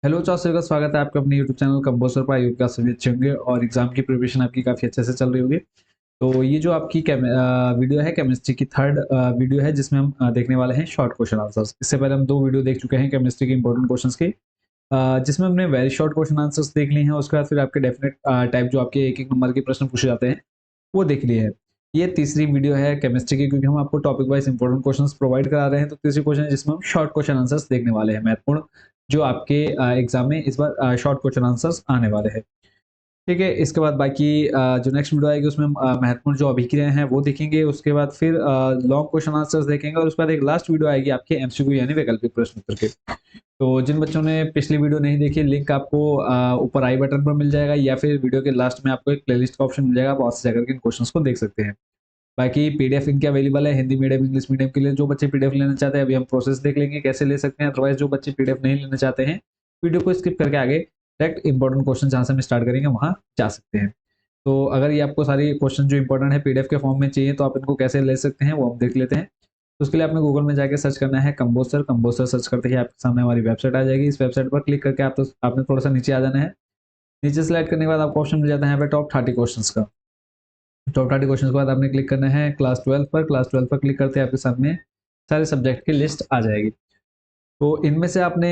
Hello चाचा का स्वागत है आपका अपने यूट्यूब चैनल कंपोजर पर। आयोग का सभी अच्छे होंगे और एग्जाम की प्रिपरेशन आपकी काफ़ी अच्छे से चल रही होगी। तो ये जो आपकी वीडियो है केमिस्ट्री की थर्ड वीडियो है जिसमें हम देखने वाले हैं शॉर्ट क्वेश्चन आंसर्स। इससे पहले हम दो वीडियो देख चुके हैं केमिस्ट्री के इंपॉर्टेंट क्वेश्चंस की, जिसमें हमने वेरी शॉर्ट क्वेश्चन आंसर्स देख लिए हैं। उसके बाद फिर आपके डेफिनेट टाइप जो आपके एक एक नंबर के प्रश्न पूछे जाते हैं वो देख लिए हैं। ये तीसरी वीडियो है केमिस्ट्री की, क्योंकि हम आपको topic wise important questions provide करा रहे हैं। तो तीसरी क्वेश्चन जिसमें हम शॉर्ट क्वेश्चन आंसर्स देखने वाले हैं, महत्वपूर्ण जो आपके एग्जाम में इस बार शॉर्ट क्वेश्चन आंसर्स आने वाले हैं। ठीक है, इसके बाद बाकी जो नेक्स्ट वीडियो आएगी उसमें हम महत्वपूर्ण जो अभिक्रियाएं हैं वो देखेंगे। उसके बाद फिर लॉन्ग क्वेश्चन आंसर्स देखेंगे और उसके बाद एक लास्ट वीडियो आएगी आपके एमसीक्यू यानी वैकल्पिक प्रश्न उत्तर के। तो जिन बच्चों ने पिछली वीडियो नहीं देखी, लिंक आपको ऊपर आई बटन पर मिल जाएगा या फिर वीडियो के लास्ट में आपको एक प्लेलिस्ट का ऑप्शन मिल जाएगा, आप वहां से जाकर के इन क्वेश्चंस को देख सकते हैं। बाकी पीडीएफ इनके अवेलेबल है हिंदी मीडियम इंग्लिश मीडियम के लिए। जो बच्चे पीडीएफ लेना चाहते हैं अभी हम प्रोसेस देख लेंगे कैसे ले सकते हैं। अदरवाइज जो बच्चे पीडीएफ नहीं लेना चाहते हैं वीडियो को स्किप करके आगे डायरेक्ट इंपॉर्टेंट क्वेश्चन जहां से हम स्टार्ट करेंगे वहां जा सकते हैं। तो अगर ये आपको सारी क्वेश्चन जो इंपॉर्टेंट है पीडीएफ के फॉर्म में चाहिए तो आप इनको कैसे ले सकते हैं वो हम देख लेते हैं। तो उसके लिए आपने गूगल में जाके सर्च करना है कंपोजर। कंपोजर सर्च करते ही आपके सामने हमारी वेबसाइट आ जाएगी। इस वेबसाइट पर क्लिक करके आपने थोड़ा सा नीचे आ जाना है। नीचे सेलेक्ट करने के बाद आपको ऑप्शन मिल जाता है यहाँ पे टॉप 30 क्वेश्चंस का। टॉप 30 क्वेश्चन के बाद आपने क्लिक करना है क्लास 12 पर। क्लास 12 पर क्लिक करते हैं आपके सामने सारे सब्जेक्ट की लिस्ट आ जाएगी। तो इनमें से आपने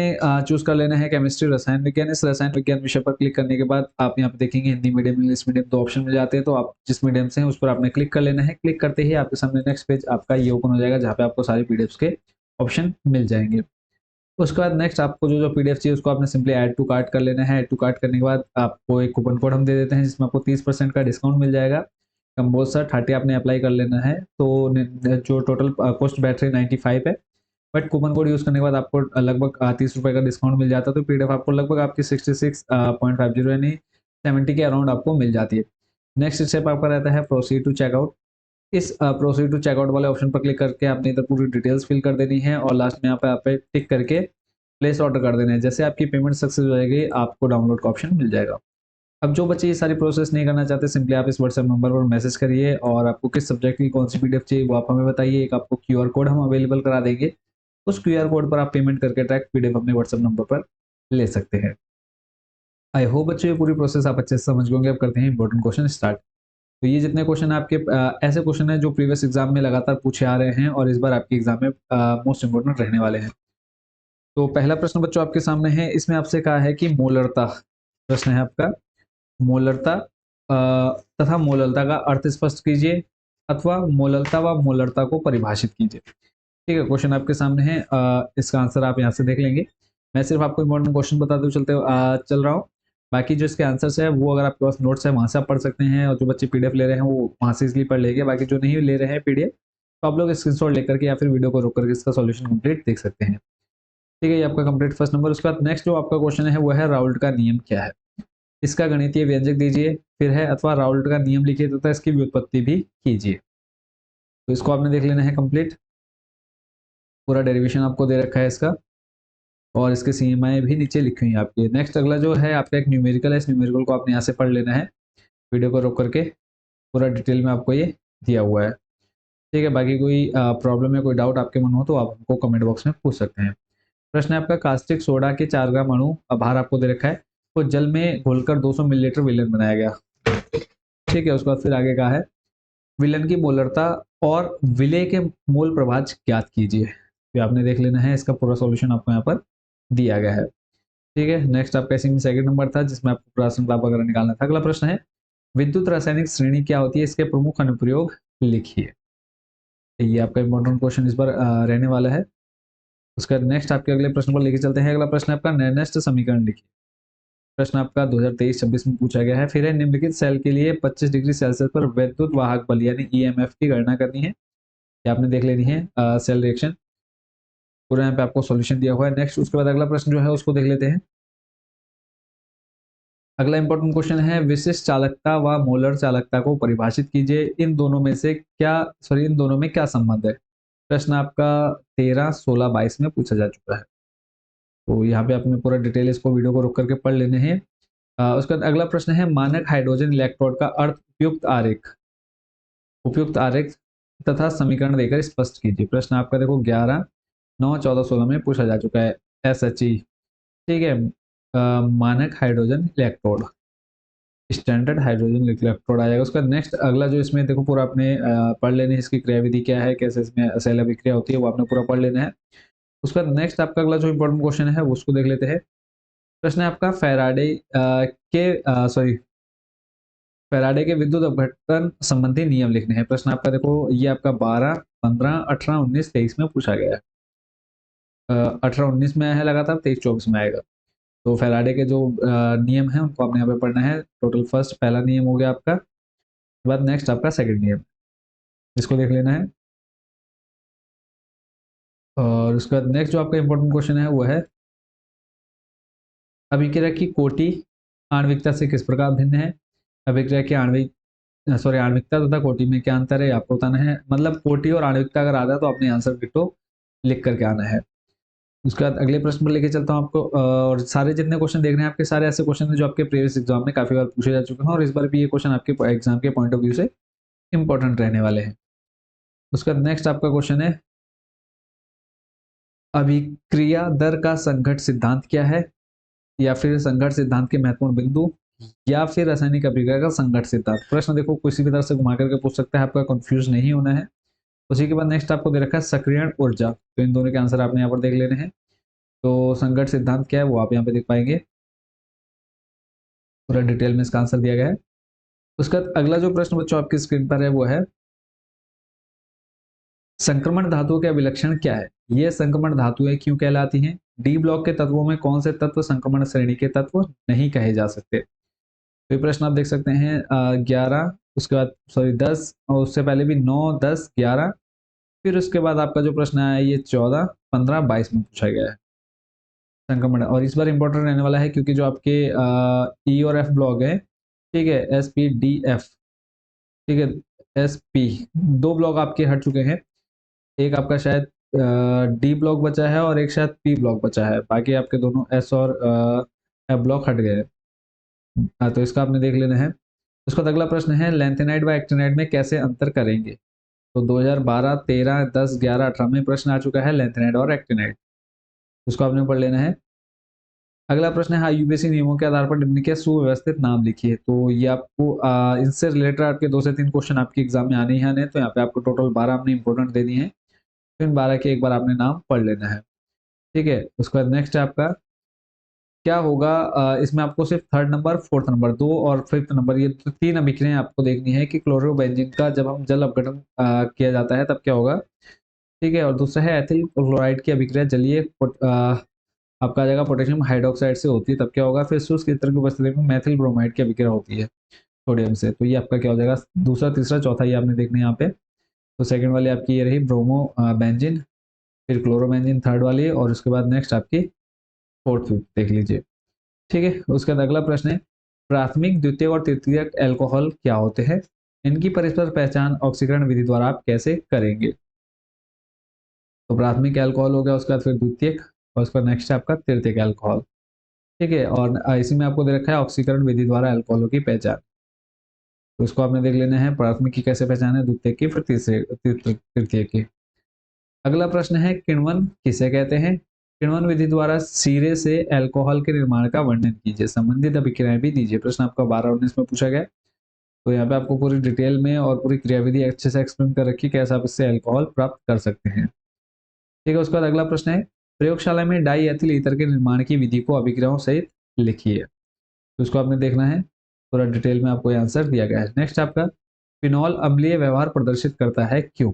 चूज कर लेना है केमिस्ट्री रसायन विज्ञान। इस रसायन विज्ञान विषय पर क्लिक करने के बाद आप यहाँ पे देखेंगे हिंदी मीडियम इंग्लिश मीडियम दो ऑप्शन मिल जाते हैं। तो आप जिस मीडियम से हैं उस पर आपने क्लिक कर लेना है। क्लिक करते ही आपके सामने नेक्स्ट पेज आपका ये ओपन हो जाएगा जहाँ पे आपको सारे पीडीएफ के ऑप्शन मिल जाएंगे। उसके बाद नेक्स्ट आपको जो जो पीडीएफ चाहिए उसको आपने सिंपली ऐड टू कार्ट कर लेना है। ऐड टू कार्ट करने के बाद आपको एक कूपन कोड हम दे देते हैं जिसमें आपको 30% का डिस्काउंट मिल जाएगा। कंपोजर 30 आपने अप्लाई कर लेना है। तो जो टोटल कॉस्ट बैटरी 95 है, बट कूपन कोड यूज करने के बाद आपको लगभग 30 रुपए का डिस्काउंट मिल जाता है। तो पीडीएफ आपको लगभग आपकी 66.50 यानी 70 के अराउंड आपको मिल जाती है। नेक्स्ट स्टेप आपका रहता है प्रोसीड टू चेकआउट। इस प्रोसीड टू चेकआउट वाले ऑप्शन पर क्लिक करके आपने इधर पूरी डिटेल्स फिल कर देनी है और लास्ट में यहाँ पे आप टिक करके प्लेस ऑर्डर कर देना है। जैसे आपकी पेमेंट सक्सेस हो जाएगी आपको डाउनलोड का ऑप्शन मिल जाएगा। अब जो बच्चे ये सारी प्रोसेस नहीं करना चाहते सिंपली आप इस व्हाट्सएप नंबर पर मैसेज करिए और आपको किस सब्जेक्ट की कौन सी पीडीएफ चाहिए वो आप हमें बताइए। एक आपको क्यूआर कोड हम अवेलेबल करा देंगे, उस क्यूआर कोड पर आप पेमेंट करके डायरेक्ट पीडीएफ अपने व्हाट्सएप नंबर पर ले सकते हैं। आई होप बच्चों ये पूरी प्रोसेस आप अच्छे से समझ गए होंगे। अब करते हैं इंपॉर्टेंट क्वेश्चन स्टार्ट। तो ये जितने क्वेश्चन है आपके ऐसे क्वेश्चन है जो प्रीवियस एग्जाम में लगातार पूछे आ रहे हैं और इस बार आपके एग्जाम में मोस्ट इंपोर्टेंट रहने वाले हैं। तो पहला प्रश्न बच्चों आपके सामने है। इसमें आपसे कहा है कि मोलरता, प्रश्न है आपका मोलरता तथा मोलरता का अर्थ स्पष्ट कीजिए अथवा मोलरता व मोलरता को परिभाषित कीजिए। ठीक है, क्वेश्चन आपके सामने है। इसका आंसर आप यहाँ से देख लेंगे। मैं सिर्फ आपको इंपॉर्टेंट क्वेश्चन बताते हुए चल रहा हूँ। बाकी जो इसके आंसर्स है वो अगर आपके पास नोट्स है वहां से आप पढ़ सकते हैं और जो बच्चे पीडीएफ ले रहे हैं वो वहां से इसलिए पढ़ लेंगे। बाकी जो नहीं ले रहे हैं पीडीएफ तो आप लोग स्क्रीनशॉट लेकर के या फिर वीडियो को रोक करके इसका सॉल्यूशन कंप्लीट देख सकते हैं। ठीक है, ये आपका कंप्लीट फर्स्ट नंबर। उसके बाद नेक्स्ट जो आपका क्वेश्चन है वो है राउल्ट का नियम क्या है। इसका गणितीय व्यंजक दीजिए फिर है अथवा राउल्ट का नियम लिखिए तथा इसकी व्युत्पत्ति भी कीजिए। तो इसको आपने देख लेना है कंप्लीट। पूरा डेरिवेशन आपको दे रखा है इसका और इसके सीमाएं भी नीचे लिखी हुई हैं आपके। नेक्स्ट अगला जो है आपका एक न्यूमेरिकल है। इस न्यूमेरिकल को आपने यहाँ से पढ़ लेना है। वीडियो को रोक करके पूरा डिटेल में आपको ये दिया हुआ है। ठीक है, बाकी कोई प्रॉब्लम या कोई डाउट आपके मन हो तो आप हमको कमेंट बॉक्स में पूछ सकते हैं। प्रश्न है आपका कास्टिक सोडा के 4 ग्राम अणु भार आपको दे रखा है तो जल में घोलकर 200 मिलीलीटर विलेन बनाया गया। ठीक है, उसके बाद फिर आगे कहा है विलेन की मोलरता और विलेय के मोल प्रभाज ज्ञात कीजिए। तो आपने देख लेना है, इसका पूरा सॉल्यूशन आपको यहाँ पर दिया गया है। ठीक है, नेक्स्ट आपका इसी में सेकंड नंबर था जिसमें आपको प्रासंग लाभ वगैरह निकालना था। अगला प्रश्न है विद्युत रासायनिक श्रेणी क्या होती है, इसके प्रमुख अनुप्रयोग लिखिए। ये आपका इंपॉर्टेंट क्वेश्चन इस बार रहने वाला है। उसका नेक्स्ट आपके अगले प्रश्न पर लेके चलते हैं। अगला प्रश्न आपका नैनस्ट समीकरण लिखिए। प्रश्न आपका 2023-26 में पूछा गया है। फिर है निम्नलिखित सेल के लिए 25 डिग्री सेल्सियस पर वैद्युत वाहक बल यानी ईएमएफ की गणना करनी है। ये आपने देख लेनी है सेल रिएक्शन। पूरा यहाँ पे आपको सॉल्यूशन दिया हुआ है। नेक्स्ट उसके बाद अगला प्रश्न जो है उसको देख लेते हैं। अगला इंपॉर्टेंट क्वेश्चन है विशिष्ट चालकता व मोलर चालकता को परिभाषित कीजिए। इन दोनों में क्या संबंध है। प्रश्न आपका 13, 16, 22 में पूछा जा चुका है। तो यहाँ पे आपने पूरा डिटेल इसको वीडियो को रोक करके पढ़ लेने हैं। उसके बाद अगला प्रश्न है मानक हाइड्रोजन इलेक्ट्रोड का अर्थ उपयुक्त आरेख तथा समीकरण देकर स्पष्ट कीजिए। प्रश्न आपका देखो 11, 9, 14, 16 में पूछा जा चुका है। S H E. ठीक है, मानक hydrogen electrode, standard hydrogen electrode आ जाएगा। उसका नेक्स्ट अगला जो इसमें देखो पूरा आपने पढ़ लेना है, इसकी क्रियाविधि क्या है, कैसे इसमें सेल अभिक्रिया होती है, वो आपने पूरा पढ़ लेना है। उसका नेक्स्ट आपका अगला जो इंपॉर्टेंट क्वेश्चन है वो उसको देख लेते हैं। प्रश्न है आपका फैराडे के विद्युत अपघटन संबंधी नियम लिखने हैं। प्रश्न आपका देखो ये आपका 12, 15, 18, 19, 23 में पूछा गया है। 18, 19 में है लगातार, 23, 24 में आएगा। तो फैराडे के जो नियम है उनको आपने यहाँ पे पढ़ना है। टोटल फर्स्ट पहला नियम हो गया आपका, उसके बाद नेक्स्ट आपका सेकंड नियम, इसको देख लेना है। और उसके बाद नेक्स्ट जो आपका इंपॉर्टेंट क्वेश्चन है वो है अभिक्रिया की कोटि आणविकता से किस प्रकार भिन्न है। अभिक्रिया की आणविकता तथा कोटि में क्या अंतर है आपको बताना है। मतलब कोटि और आणविकता अगर आता है तो अपने आंसर डिटो लिख करके आना है। उसके बाद अगले प्रश्न पर लेके चलता हूँ आपको। और सारे जितने क्वेश्चन देख रहे हैं आपके सारे ऐसे क्वेश्चन हैं जो आपके प्रीवियस एग्जाम में काफी बार पूछे जा चुके हैं, और इस बार भी ये क्वेश्चन आपके एग्जाम के पॉइंट ऑफ व्यू से इंपॉर्टेंट रहने वाले हैं। उसके बाद नेक्स्ट आपका क्वेश्चन है अभिक्रिया दर का संघट सिद्धांत क्या है, या फिर संघट सिद्धांत के महत्वपूर्ण बिंदु, या फिर रासायनिक अभिक्रिया का संघट सिद्धांत। प्रश्न देखो किसी भी तरह से घुमा करके पूछ सकता है, आपका कंफ्यूज नहीं होना है। उसी के बाद नेक्स्ट आपको दे रखा है सक्रियण ऊर्जा, तो इन दोनों के आंसर आपने यहाँ पर देख लेने हैं। तो संघट सिद्धांत क्या है वो आप यहाँ पे देख पाएंगे, पूरा डिटेल में इसका आंसर दिया गया है। उसका अगला जो प्रश्न बच्चों आपकी स्क्रीन पर है वो है संक्रमण धातुओं के अभिलक्षण क्या है। ये संक्रमण धातुएं क्यों कहलाती हैं। डी ब्लॉक के तत्वों में कौन से तत्व संक्रमण श्रेणी के तत्व नहीं कहे जा सकते। तो ये प्रश्न आप देख सकते हैं 11, उसके बाद सॉरी 10, और उससे पहले भी 9, 10, 11, फिर उसके बाद आपका जो प्रश्न आया ये 14, 15, 22 में पूछा गया है संक्रमण। और इस बार इंपॉर्टेंट रहने वाला है क्योंकि जो आपके ई और एफ ब्लॉक है, ठीक है, एस पी डी एफ, ठीक है, एस पी, दो ब्लॉक आपके हट चुके हैं। एक आपका शायद डी ब्लॉक बचा है और एक शायद पी ब्लॉक बचा है, बाकी आपके दोनों एस और एफ ब्लॉक हट गए हैं। तो इसका आपने देख लेना है। उसका अगला प्रश्न है लेंथेनाइड व एक्टिनाइड में कैसे अंतर करेंगे। तो 2012, 13, 10, 11, 18 में प्रश्न आ चुका है लेंथेनाइड और एक्टिनाइड, उसको आपने पढ़ लेना है। अगला प्रश्न है यूपीएससी नियमों के आधार पर निम्न के सुव्यवस्थित नाम लिखिए। तो ये आपको इनसे रिलेटेड आपके 2 से 3 क्वेश्चन आपके एग्जाम में आने ही आने, तो यहाँ पे आपको टोटल 12 आपने इंपॉर्टेंट दे दिए हैं, फिर 12 के एक बार आपने नाम पढ़ लेना है, ठीक है। उसके बाद नेक्स्ट है आपका क्या होगा, इसमें आपको सिर्फ थर्ड नंबर, फोर्थ नंबर, 2 और फिफ्थ नंबर, ये 3 अभिक्रियाएं आपको देखनी है कि क्लोरोबेंजीन का जब हम जल अपघटन किया जाता है तब क्या होगा, ठीक है। और दूसरा है एथिल क्लोराइड की अभिक्रिया जलीय आपका आ जाएगा पोटेशियम हाइड्रोक्साइड से होती है तब क्या होगा। फिर शुष्क ईंधन की उपस्थिति में मेथिल ब्रोमाइड की अभिक्रिया होती है सोडियम से, तो ये आपका क्या हो जाएगा दूसरा, तीसरा, चौथा, ये आपने देखना है यहाँ पे। तो सेकंड वाली आपकी ये रही ब्रोमो बेंजीन, फिर क्लोरोबेंजीन थर्ड वाली, और उसके बाद नेक्स्ट आपकी फोर्थ देख लीजिए, ठीक है। उसके बाद अगला प्रश्न है प्राथमिक, द्वितीयक और तृतीयक एल्कोहल क्या होते हैं, इनकी परस्पर पहचान ऑक्सीकरण विधि द्वारा आप कैसे करेंगे। तो प्राथमिक एल्कोहल हो गया, उसके बाद फिर द्वितीयक, और उसका नेक्स्ट है आपका तृतीयक एल्कोहल, ठीक है। और इसी में आपको दे रखा है ऑक्सीकरण विधि द्वारा एल्कोहलों की पहचान, तो इसको आपने देख लेना है प्राथमिक की कैसे पहचान है, द्वितीयक की, फिर तीसरे तृतीयक की। अगला प्रश्न है किण्वन किसे कहते हैं, किण्वन विधि द्वारा सिरे से अल्कोहल के निर्माण का वर्णन कीजिए, संबंधित अभिक्रियाएं भी दीजिए। प्रश्न आपका 12-19 में पूछा गया, तो यहाँ पे आपको पूरी डिटेल में और पूरी क्रियाविधि अच्छे से एक्सप्लेन कर रखी कैसे आप इससे अल्कोहल प्राप्त कर सकते हैं, ठीक है। उसके बाद अगला प्रश्न है प्रयोगशाला में डाई एथिल ईथर के निर्माण की विधि को अभिक्रियाओं सहित लिखिए, तो उसको आपने देखना है, पूरा डिटेल में आपको आंसर दिया गया है। नेक्स्ट आपका फिनॉल अम्लीय व्यवहार प्रदर्शित करता है क्यों,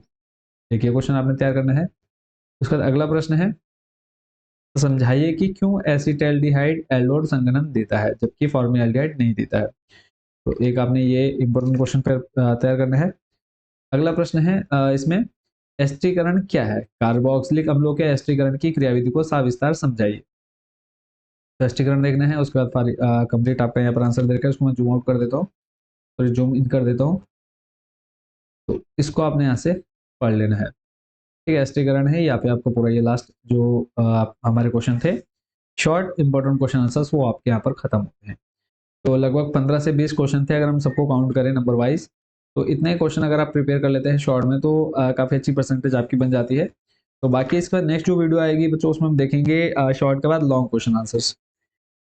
देखिए क्वेश्चन आपने तैयार करना है। उसके बाद अगला प्रश्न है समझाइए कि क्यों एसिटाल्डिहाइड एल्डोड संघनन देता है जबकि फॉर्मल्डिहाइड नहीं देता है। तो एक आपने ये इंपॉर्टेंट क्वेश्चन पर तैयार करना है। अगला प्रश्न है इसमें एस्टरीकरण क्या है, कार्बोक्सिलिक अम्लों के एस्टरीकरण की क्रियाविधि को सविस्तार समझाइए। तो एस्टरीकरण देखना है, उसके बाद कंप्लीट आपका यहाँ पर आंसर दे रखा है, उसको मैं जूम आउट कर देता हूँ, सॉरी जूम इन कर देता हूँ, तो इसको आपने यहाँ से पढ़ लेना है, ठीक है। एस्टरीकरण है यहाँ पे आपको पूरा ये लास्ट जो हमारे क्वेश्चन थे शॉर्ट इंपॉर्टेंट क्वेश्चन आंसर्स वो आपके यहाँ पर खत्म होते हैं। तो लगभग 15 से 20 क्वेश्चन थे अगर हम सबको काउंट करें नंबर वाइज, तो इतने क्वेश्चन अगर आप प्रिपेयर कर लेते हैं शॉर्ट में तो काफ़ी अच्छी परसेंटेज आपकी बन जाती है। तो बाकी इसका नेक्स्ट जो वीडियो आएगी बच्चों उसमें हम देखेंगे शॉर्ट के बाद लॉन्ग क्वेश्चन आंसर्स,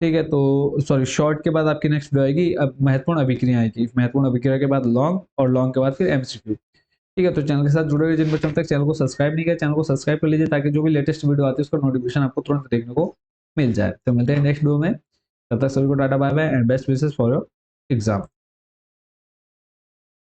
ठीक है, तो सॉरी शॉर्ट के बाद आपकी नेक्स्ट वीडियो आएगी, अब महत्वपूर्ण अभिक्रिया आएगी, महत्वपूर्ण अभिक्रिया के बाद लॉन्ग, और लॉन्ग के बाद फिर एमसीक्यू। ठीक है, तो चैनल के साथ जुड़े रहिए। जिन बच्चों ने तक चैनल को सब्सक्राइब नहीं किया, चैनल को सब्सक्राइब कर लीजिए, ताकि जो भी लेटेस्ट वीडियो आती है उसका नोटिफिकेशन आपको तुरंत देखने को मिल जाए। तो मिलते हैं नेक्स्ट वीडियो में, तब तक सभी को tata bye bye and best wishes for your exam.